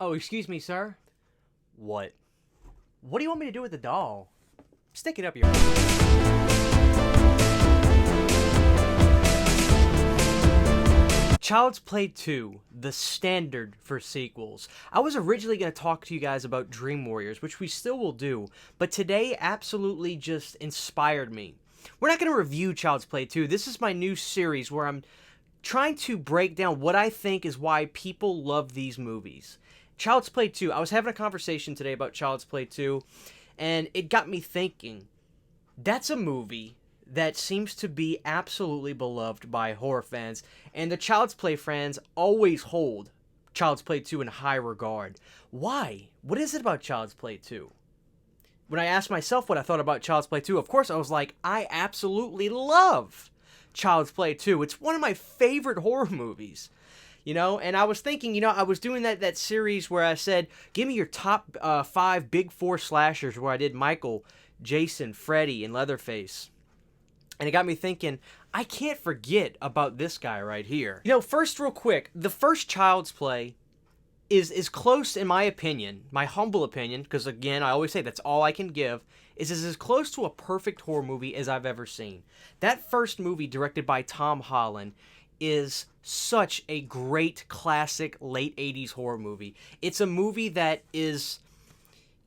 Oh, excuse me, sir. What? What do you want me to do with the doll? Stick it up your... Child's Play 2, the standard for sequels. I was originally going to talk to you guys about Dream Warriors, which we still will do, but today absolutely just inspired me. We're not going to review Child's Play 2. This is my new series where I'm trying to break down what I think is why people love these movies. Child's Play 2, I was having a conversation today about Child's Play 2, and it got me thinking, that's a movie that seems to be absolutely beloved by horror fans, and the Child's Play fans always hold Child's Play 2 in high regard. Why? What is it about Child's Play 2? When I asked myself what I thought about Child's Play 2, of course I was like, I absolutely love Child's Play 2. It's one of my favorite horror movies. You know, and I was thinking, I was doing that series where I said, give me your top 5 big 4 slashers, where I did Michael, Jason, Freddy, and Leatherface. And it got me thinking, I can't forget about this guy right here. First, real quick, the first Child's Play is close, in my opinion, my humble opinion, because again, I always say that's all I can give, is as close to a perfect horror movie as I've ever seen. That first movie, directed by Tom Holland, is such a great classic late 80s horror movie. It's a movie that is,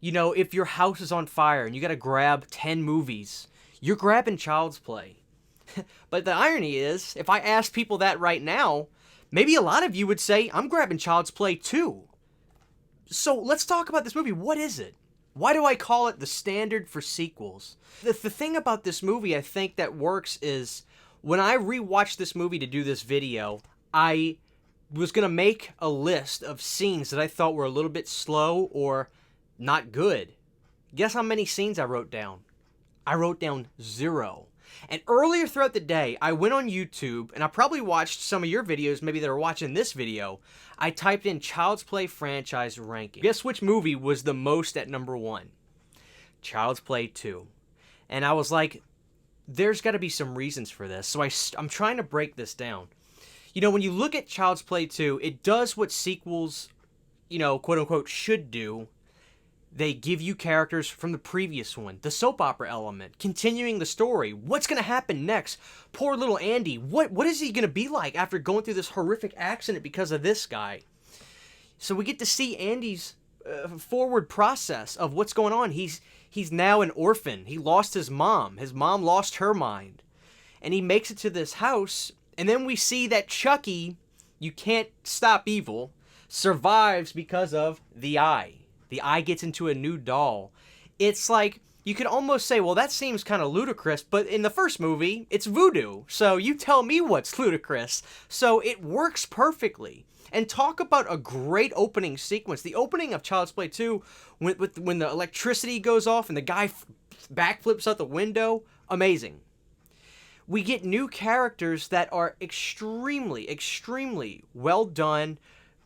if your house is on fire and you gotta grab 10 movies, you're grabbing Child's Play. But the irony is, if I ask people that right now, maybe a lot of you would say, I'm grabbing Child's Play too. So let's talk about this movie. What is it? Why do I call it the standard for sequels? The thing about this movie I think that works is, when I rewatched this movie to do this video, I was going to make a list of scenes that I thought were a little bit slow or not good. Guess how many scenes I wrote down? I wrote down 0. And earlier throughout the day, I went on YouTube, and I probably watched some of your videos, maybe that are watching this video. I typed in Child's Play franchise ranking. Guess which movie was the most at number 1? Child's Play 2. And I was like, there's got to be some reasons for this. So I'm trying to break this down. When you look at Child's Play 2, it does what sequels, quote unquote, should do. They give you characters from the previous one, the soap opera element, continuing the story. What's going to happen next? Poor little Andy. What is he going to be like after going through this horrific accident because of this guy? So we get to see Andy's forward process of what's going on. He's now an orphan. He lost his mom. His mom lost her mind. And he makes it to this house, and then we see that Chucky, you can't stop evil, survives because of the eye. The eye gets into a new doll. It's like, you could almost say, well, that seems kind of ludicrous, but in the first movie, it's voodoo. So you tell me what's ludicrous. So it works perfectly. And talk about a great opening sequence. The opening of Child's Play 2, when the electricity goes off and the guy backflips out the window, amazing. We get new characters that are extremely, extremely well done,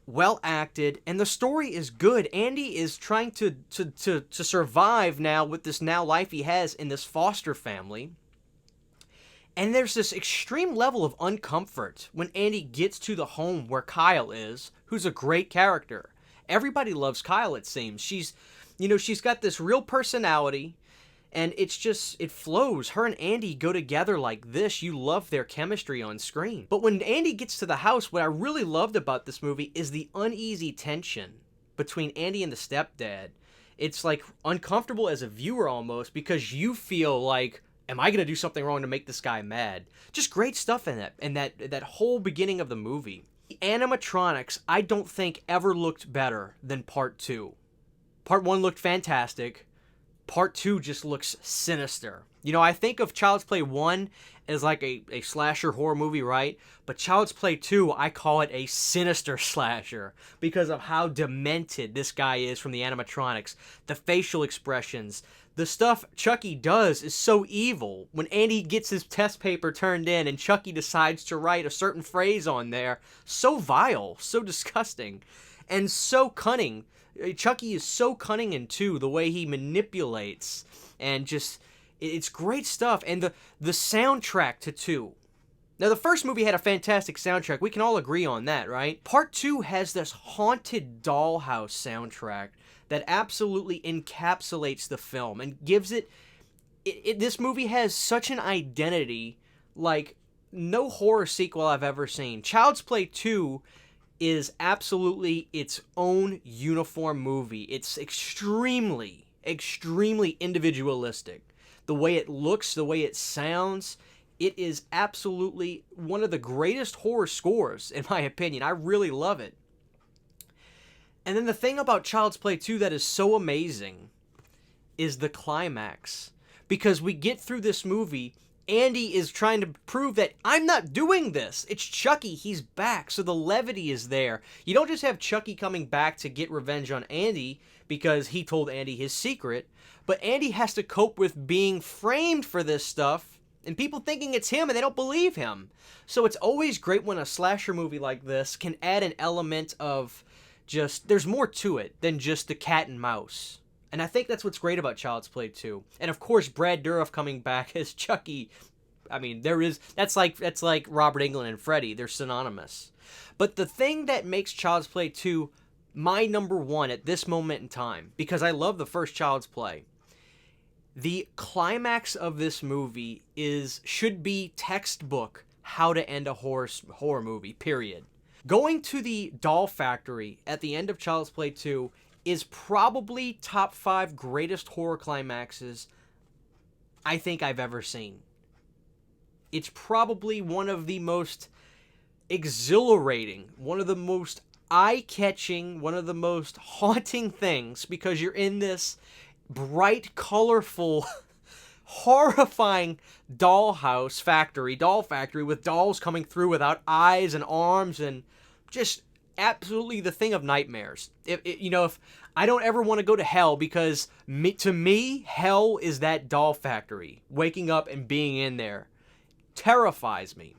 well acted, and the story is good. Andy is trying to survive now with this life he has in this foster family. And there's this extreme level of uncomfort when Andy gets to the home where Kyle is, who's a great character. Everybody loves Kyle, it seems. She's got this real personality, and it flows. Her and Andy go together like this. You love their chemistry on screen. But when Andy gets to the house, what I really loved about this movie is the uneasy tension between Andy and the stepdad. It's like uncomfortable as a viewer almost, because you feel like, am I going to do something wrong to make this guy mad? Just great stuff in that whole beginning of the movie. The animatronics, I don't think ever looked better than Part 2. Part 1 looked fantastic. Part 2 just looks sinister. I think of Child's Play 1 as like a slasher horror movie, right? But Child's Play 2, I call it a sinister slasher because of how demented this guy is from the animatronics. The facial expressions. The stuff Chucky does is so evil. When Andy gets his test paper turned in and Chucky decides to write a certain phrase on there, so vile, so disgusting, and so cunning. Chucky is so cunning in 2, the way he manipulates, and just, it's great stuff. And the soundtrack to 2, Now, the first movie had a fantastic soundtrack. We can all agree on that, right? Part 2 has this haunted dollhouse soundtrack that absolutely encapsulates the film and gives it this movie has such an identity like no horror sequel I've ever seen. Child's Play 2 is absolutely its own uniform movie. It's extremely individualistic. The way it looks, the way it sounds, it is absolutely one of the greatest horror scores, in my opinion. I really love it. And then the thing about Child's Play 2 that is so amazing is the climax. Because we get through this movie, Andy is trying to prove that I'm not doing this. It's Chucky. He's back. So the levity is there. You don't just have Chucky coming back to get revenge on Andy because he told Andy his secret, but Andy has to cope with being framed for this stuff and people thinking it's him and they don't believe him. So it's always great when a slasher movie like this can add an element of just, there's more to it than just the cat and mouse. And I think that's what's great about Child's Play 2. And of course, Brad Dourif coming back as Chucky. I mean, that's like Robert Englund and Freddy. They're synonymous. But the thing that makes Child's Play 2 my number one at this moment in time, because I love the first Child's Play, the climax of this movie should be textbook how to end a horror movie, period. Going to the doll factory at the end of Child's Play 2 is probably top 5 greatest horror climaxes I think I've ever seen. It's probably one of the most exhilarating, one of the most eye-catching, one of the most haunting things, because you're in this bright, colorful, horrifying doll factory with dolls coming through without eyes and arms and just absolutely the thing of nightmares. If I don't ever want to go to hell, because to me, hell is that doll factory. Waking up and being in there terrifies me.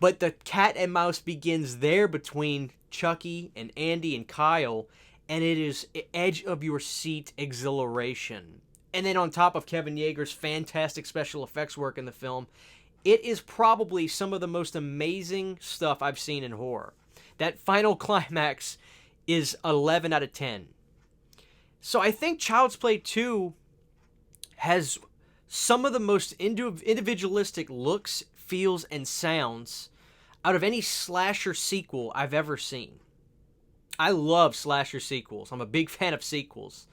But the cat and mouse begins there between Chucky and Andy and Kyle, and it is edge of your seat exhilaration. And then on top of Kevin Yeager's fantastic special effects work in the film, it is probably some of the most amazing stuff I've seen in horror. That final climax is 11 out of 10. So I think Child's Play 2 has some of the most individualistic looks, feels, and sounds out of any slasher sequel I've ever seen. I love slasher sequels. I'm a big fan of sequels.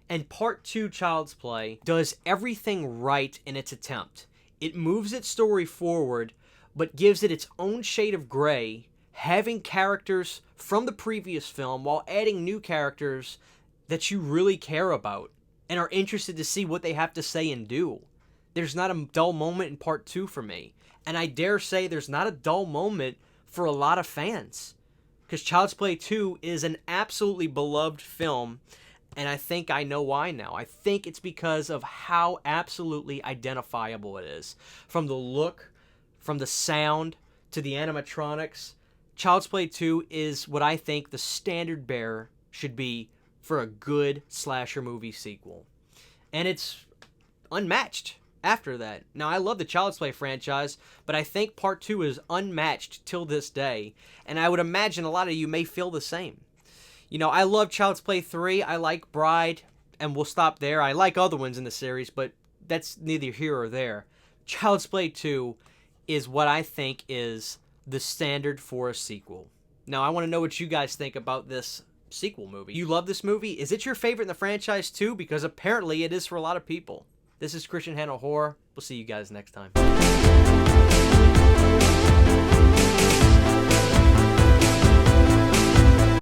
And Part 2 Child's Play does everything right in its attempt. It moves its story forward, but gives it its own shade of gray, having characters from the previous film while adding new characters that you really care about and are interested to see what they have to say and do. There's not a dull moment in Part 2 for me. And I dare say there's not a dull moment for a lot of fans. Because Child's Play 2 is an absolutely beloved film, and I think I know why now. I think it's because of how absolutely identifiable it is. From the look, from the sound, to the animatronics, Child's Play 2 is what I think the standard bearer should be for a good slasher movie sequel. And it's unmatched after that. Now, I love the Child's Play franchise, but I think Part 2 is unmatched till this day, and I would imagine a lot of you may feel the same. You know, I love Child's Play 3, I like Bride, and we'll stop there. I like other ones in the series, but that's neither here or there. Child's Play 2 is what I think is the standard for a sequel. Now, I want to know what you guys think about this sequel movie. You love this movie? Is it your favorite in the franchise too? Because apparently it is for a lot of people. This is Christian Hanna Horror. We'll see you guys next time.